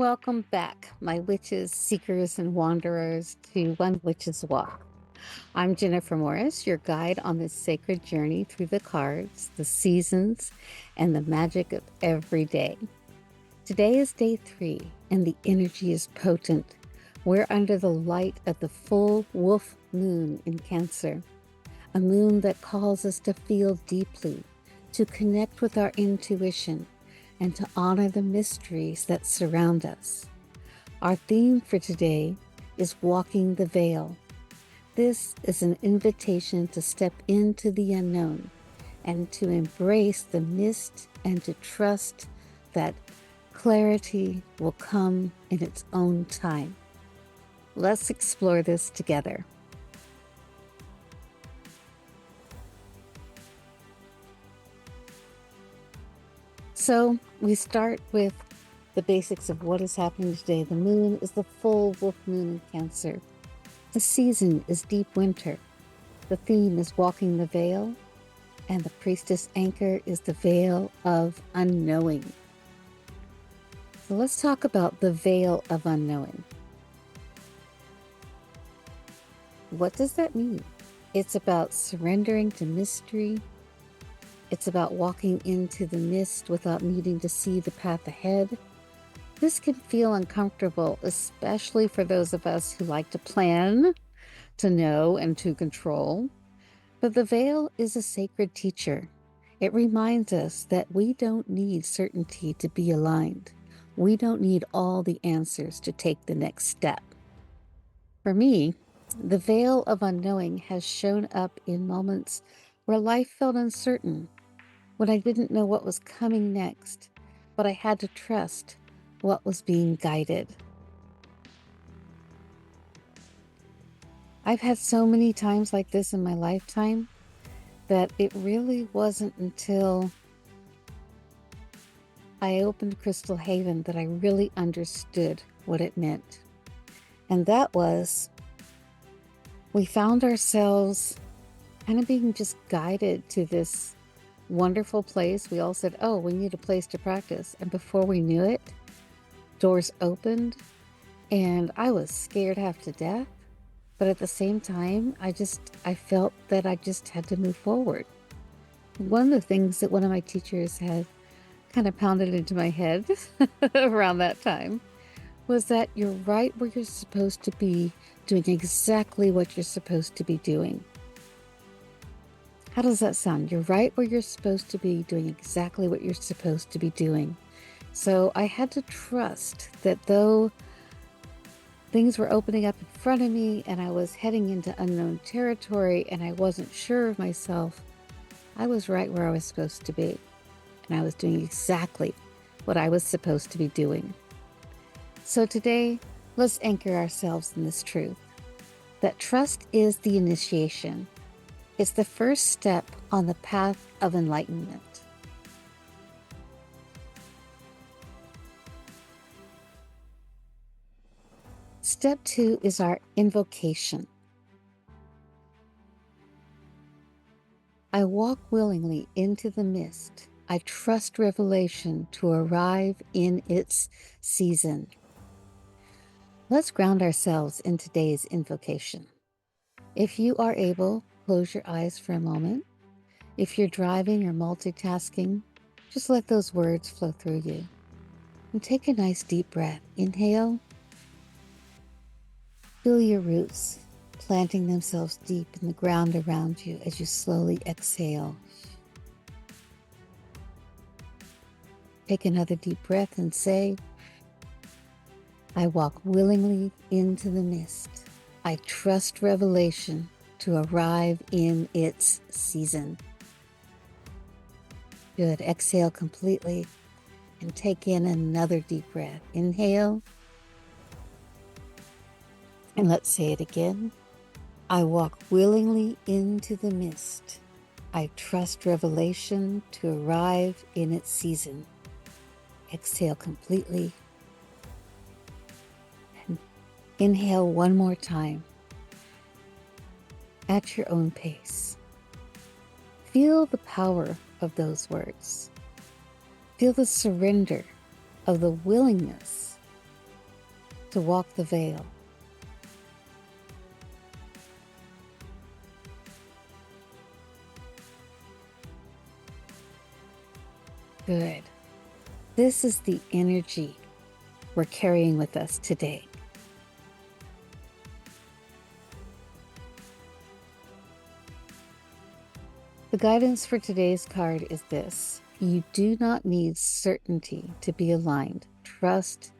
Welcome back, my witches, seekers, and wanderers, to One Witch's Walk. I'm Jennifer Morris, your guide on this sacred journey through the cards, the seasons, and the magic of every day. Today is day 3, and the energy is potent. We're under the light of the full wolf moon in Cancer, a moon that calls us to feel deeply, to connect with our intuition, and to honor the mysteries that surround us. Our theme for today is Walking the Veil. This is an invitation to step into the unknown and to embrace the mist and to trust that clarity will come in its own time. Let's explore this together. So we start with the basics of what is happening today. The moon is the full wolf moon in Cancer. The season is deep winter. The theme is walking the veil, and the Priestess Anchor is the Veil of Unknowing. So let's talk about the Veil of Unknowing. What does that mean? It's about surrendering to mystery. It's about walking into the mist without needing to see the path ahead. This can feel uncomfortable, especially for those of us who like to plan, to know, and to control. But the veil is a sacred teacher. It reminds us that we don't need certainty to be aligned. We don't need all the answers to take the next step. For me, the veil of unknowing has shown up in moments where life felt uncertain, when I didn't know what was coming next, but I had to trust what was being guided. I've had so many times like this in my lifetime that it really wasn't until I opened Crystal Haven that I really understood what it meant. And that was, we found ourselves kind of being just guided to this wonderful place. We all said, oh, we need a place to practice. And before we knew it, doors opened and I was scared half to death. But at the same time, I felt that I just had to move forward. One of the things that one of my teachers had kind of pounded into my head around that time was that you're right where you're supposed to be, doing exactly what you're supposed to be doing. How does that sound? You're right where you're supposed to be, doing exactly what you're supposed to be doing. So I had to trust that though things were opening up in front of me and I was heading into unknown territory and I wasn't sure of myself, I was right where I was supposed to be. And I was doing exactly what I was supposed to be doing. So today, let's anchor ourselves in this truth, that trust is the initiation. It's the first step on the path of enlightenment. Step 2 is our invocation. I walk willingly into the mist. I trust revelation to arrive in its season. Let's ground ourselves in today's invocation. If you are able, close your eyes for a moment. If you're driving or multitasking, just let those words flow through you. And take a nice deep breath. Inhale. Feel your roots planting themselves deep in the ground around you as you slowly exhale. Take another deep breath and say, I walk willingly into the mist. I trust revelation to arrive in its season. Good. Exhale completely and take in another deep breath. Inhale. And let's say it again. I walk willingly into the mist. I trust revelation to arrive in its season. Exhale completely. And inhale one more time at your own pace. Feel the power of those words. Feel the surrender of the willingness to walk the veil. Good. This is the energy we're carrying with us today. The guidance for today's card is this: you do not need certainty to be aligned. Trust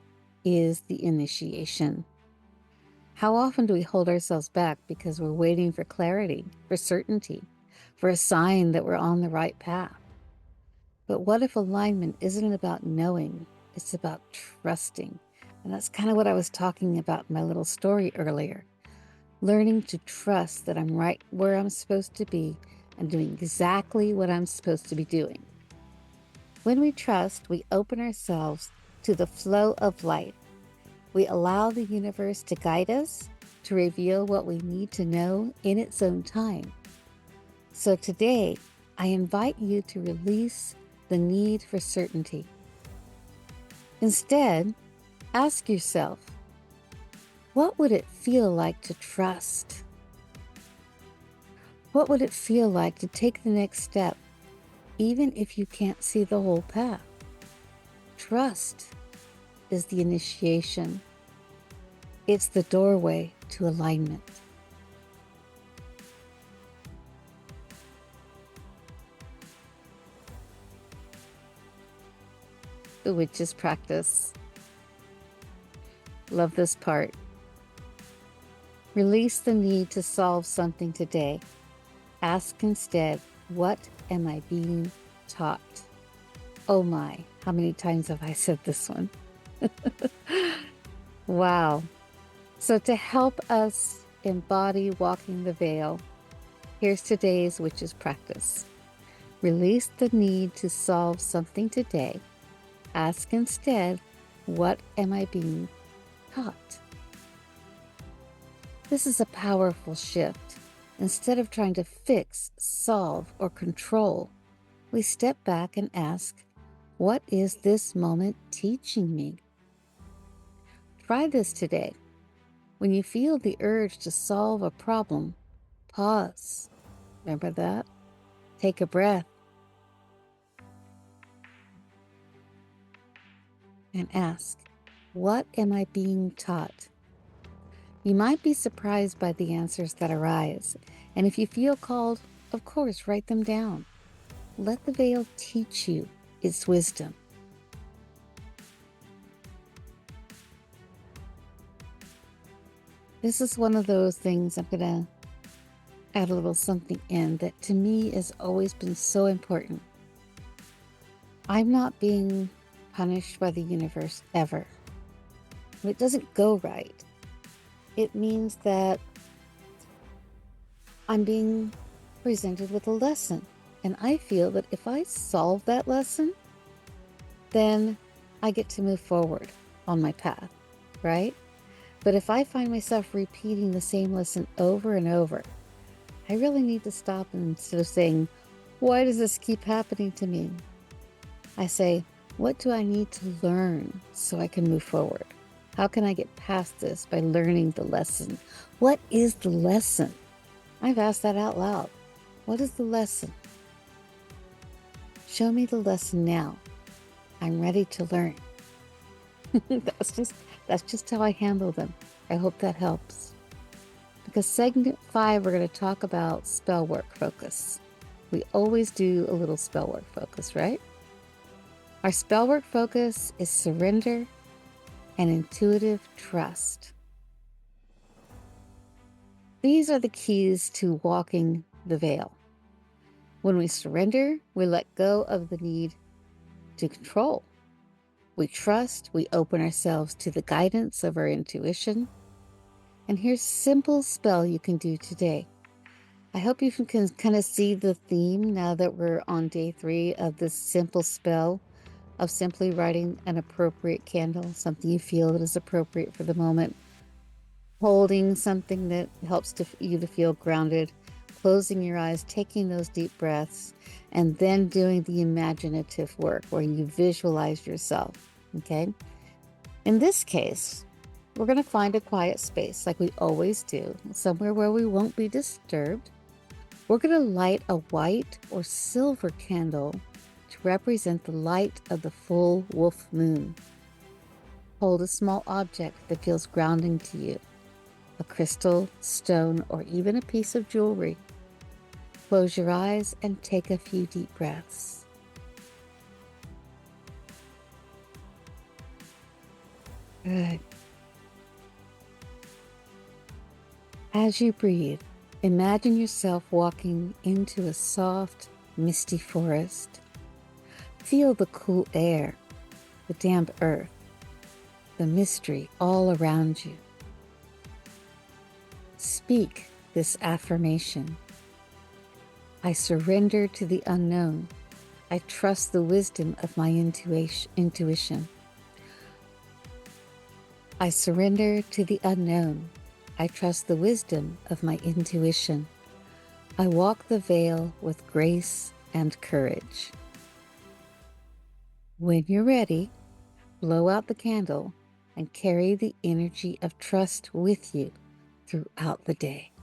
is the initiation. How often do we hold ourselves back because we're waiting for clarity, for certainty, for a sign that we're on the right path? But what if alignment isn't about knowing, it's about trusting? And that's kind of what I was talking about in my little story earlier. Learning to trust that I'm right where I'm supposed to be and doing exactly what I'm supposed to be doing. When we trust, we open ourselves to the flow of life. We allow the universe to guide us, to reveal what we need to know in its own time. So today, I invite you to release the need for certainty. Instead, ask yourself, what would it feel like to trust? What would it feel like to take the next step, even if you can't see the whole path? Trust is the initiation. It's the doorway to alignment. The witch's practice. Love this part. Release the need to solve something today. Ask instead, what am I being taught? Oh my, how many times have I said this one? Wow. So to help us embody walking the veil, here's today's witch's practice. Release the need to solve something today. Ask instead, what am I being taught? This is a powerful shift. Instead of trying to fix, solve, or control, we step back and ask, what is this moment teaching me? Try this today. When you feel the urge to solve a problem, pause. Remember that? Take a breath and ask, what am I being taught? You might be surprised by the answers that arise, and if you feel called, of course, write them down. Let the veil teach you its wisdom. This is one of those things I'm going to add a little something in that to me has always been so important. I'm not being punished by the universe ever. When it doesn't go right, it means that I'm being presented with a lesson. And I feel that if I solve that lesson, then I get to move forward on my path, right? But if I find myself repeating the same lesson over and over, I really need to stop, and instead of saying, why does this keep happening to me? I say, what do I need to learn so I can move forward? How can I get past this by learning the lesson? What is the lesson? I've asked that out loud. What is the lesson? Show me the lesson now. I'm ready to learn. That's just how I handle them. I hope that helps. Because segment 5, we're going to talk about spell work focus. We always do a little spell work focus, right? Our spell work focus is surrender and intuitive trust. These are the keys to walking the veil. When we surrender, we let go of the need to control. We trust, we open ourselves to the guidance of our intuition. And here's a simple spell you can do today. I hope you can kind of see the theme now that we're on day 3 of this simple spell of simply writing an appropriate candle, something you feel that is appropriate for the moment, holding something that helps you to feel grounded, closing your eyes, taking those deep breaths, and then doing the imaginative work where you visualize yourself, okay? In this case, We're going to find a quiet space like we always do, somewhere where we won't be disturbed. We're going to light a white or silver candle to represent the light of the full wolf moon. Hold a small object that feels grounding to you, a crystal, stone, or even a piece of jewelry. Close your eyes and take a few deep breaths. Good. As you breathe, imagine yourself walking into a soft, misty forest. Feel the cool air, the damp earth, the mystery all around you. Speak this affirmation. I surrender to the unknown. I trust the wisdom of my intuition. I surrender to the unknown. I trust the wisdom of my intuition. I walk the veil with grace and courage. When you're ready, blow out the candle and carry the energy of trust with you throughout the day.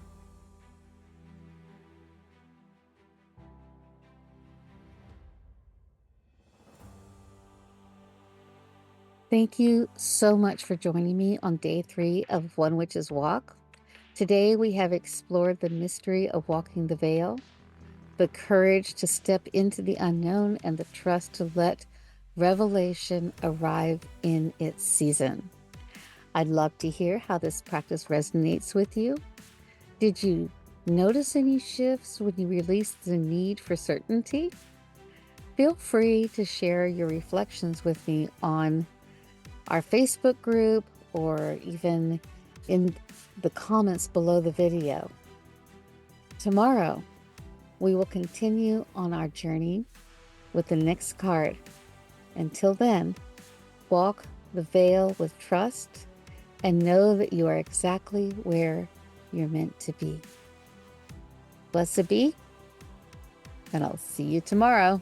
Thank you so much for joining me on day 3 of One Witch's Walk. Today we have explored the mystery of walking the veil, the courage to step into the unknown, and the trust to let revelation arrive in its season. I'd love to hear how this practice resonates with you. Did you notice any shifts when you released the need for certainty? Feel free to share your reflections with me on our Facebook group or even in the comments below the video. Tomorrow, we will continue on our journey with the next card. Until then, walk the veil with trust and know that you are exactly where you're meant to be. Blessed be, and I'll see you tomorrow.